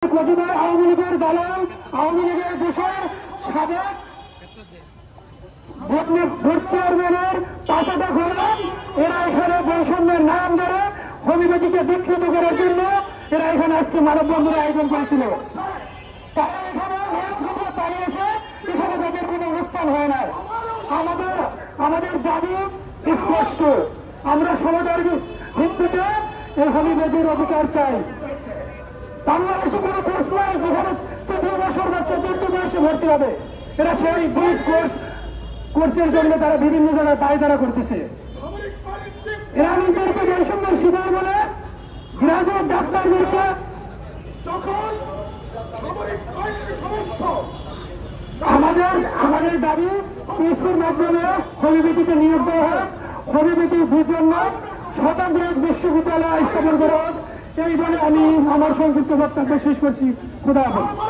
প্রতিবার আওয়ামী লীগের দালাল, আওয়ামী লীগের দেশের সাবেক ভোট চেয়ারম্যানের পাতাটা খোলা। এরা এখানে বৈষম্যের নাম ধরে হোমিওপ্যাথিকে বিকৃত করার জন্য এরা এখানে আজকে মানববন্ধনের আয়োজন করেছিল। তারা এখানে পালিয়েছে, এখানে তাদের কোনো অনুষ্ঠান হয় না। আমাদের দাবি স্পষ্ট, আমরা সমতার ভিত্তিতে এই হোমিওপ্যাথির অধিকার চাই। বাংলাদেশে কোনো কোর্স নাই যেখানে 13 বছর বা 14 বয়সে ভর্তি হবে। এরা সেই বিট কোর্সের জন্য তারা বিভিন্ন জায়গায় পায়তারা করতেছে। এরা নিজেদেরকে বৈষম্যের শিকার বলে গ্রাজুয়েট ডাক্তারদেরকে আমাদের দাবি পিএসসির মাধ্যমে হোমিওপ্যাথিতে নিয়োগ দেওয়া হয়, হোমিওপ্যাথির জন্য স্বতন্ত্র বিশ্ববিদ্যালয় স্থাপন করা হোক। এই বলে আমি আমার সংক্ষিপ্ত বক্তব্য শেষ করছি। খোদা হাফেজ।